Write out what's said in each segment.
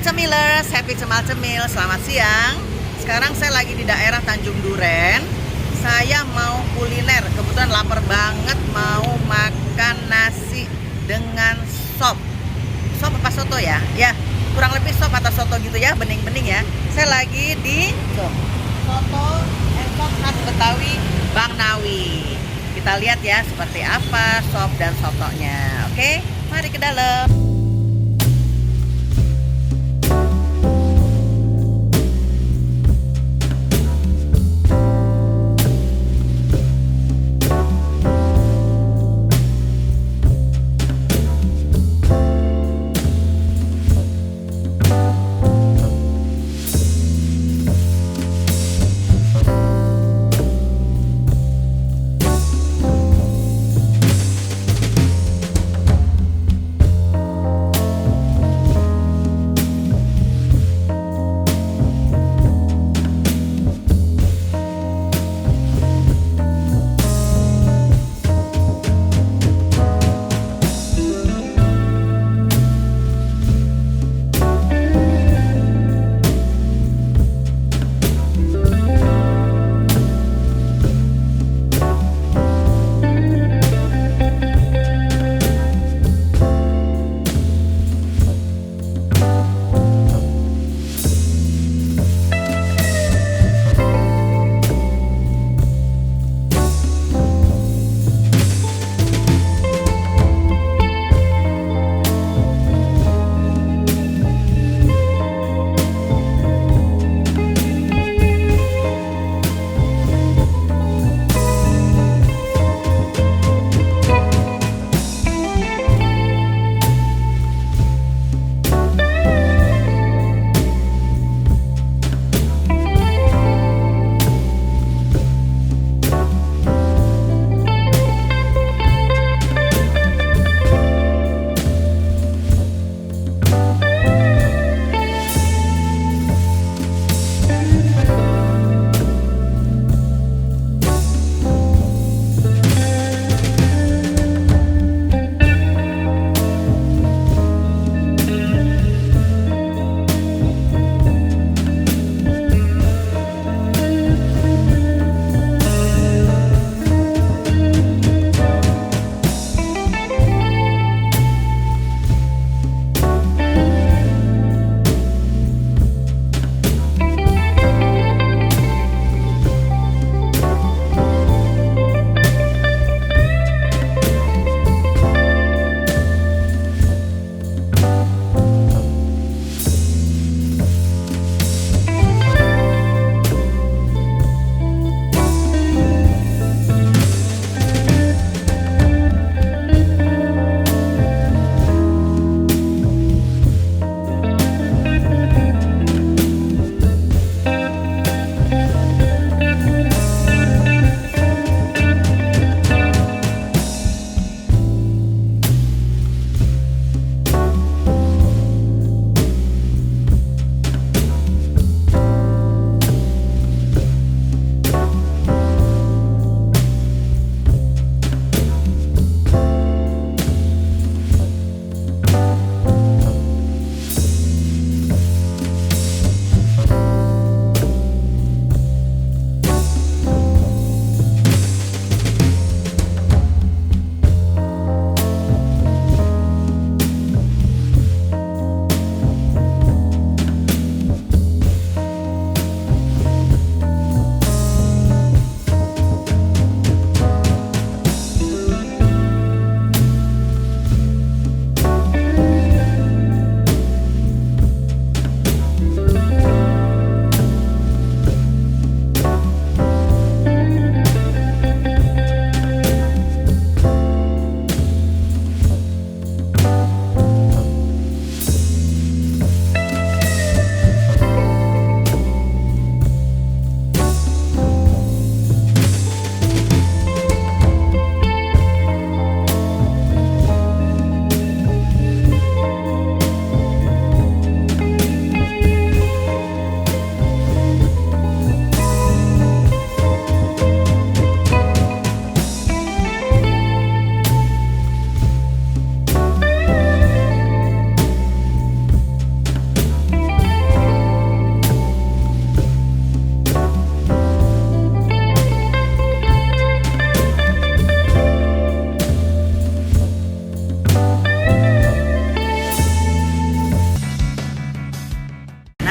Cemilers, happy Cemal-Cemil, selamat siang. Sekarang saya lagi di daerah Tanjung Duren. Saya mau kuliner, kebetulan lapar banget, mau makan nasi dengan sop. Sop apa soto ya? Ya, kurang lebih sop atau soto gitu ya, bening-bening ya. Saya lagi di soto sop khas Betawi Bang Nawi. Kita lihat ya seperti apa sop dan sotonya. Oke, mari ke dalam.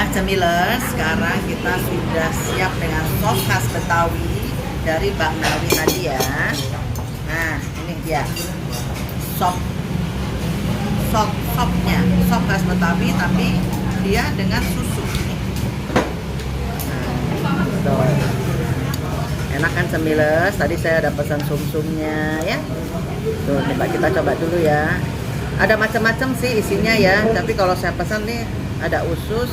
Nah, cemilers, sekarang kita sudah siap dengan sop khas Betawi dari Bang Nawi tadi ya. Nah, ini dia sopnya, sop khas Betawi tapi dia dengan susu. Nah, tuh. Enak kan cemilers? Tadi saya ada pesan sum-sumnya ya. Tuh, kita coba dulu ya. Ada macam-macam sih isinya ya, tapi kalau saya pesan nih ada usus,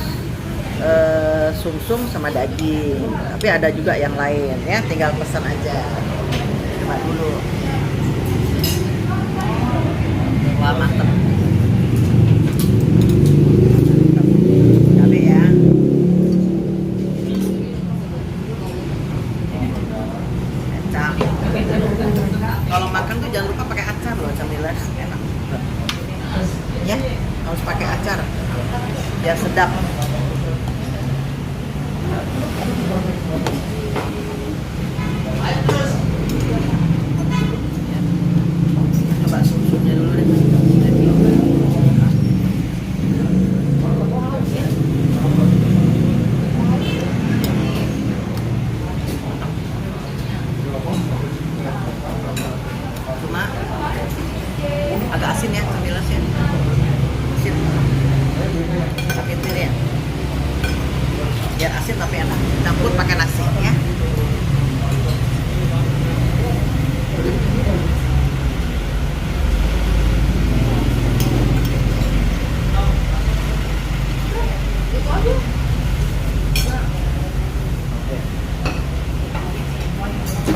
sum-sum sama daging. Tapi ada juga yang lain ya, tinggal pesan aja. Coba dulu. Wah, mantep. Cabai ya. Kecap. Kalau makan tuh jangan lupa pakai acar loh, cemilers. Enak. Ya, harus pakai acar biar sedap. Coba susunya dulu deh. Cuma agak asin ya cemilers ya. Asin. Tapi itu ya. Biar asin tapi enak. Campur pakai nasi ya.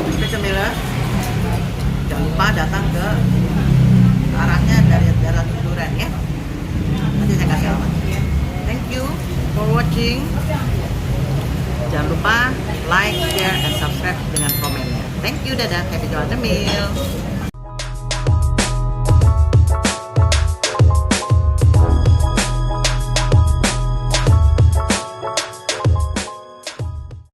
Oke cemilers, jangan lupa datang ke arahnya dari daerah Duren ya. Nanti saya kasih alamat. Thank you for watching. Jangan lupa like, share, dan subscribe dengan komennya. Thank you, dadah. Happy to have the meal.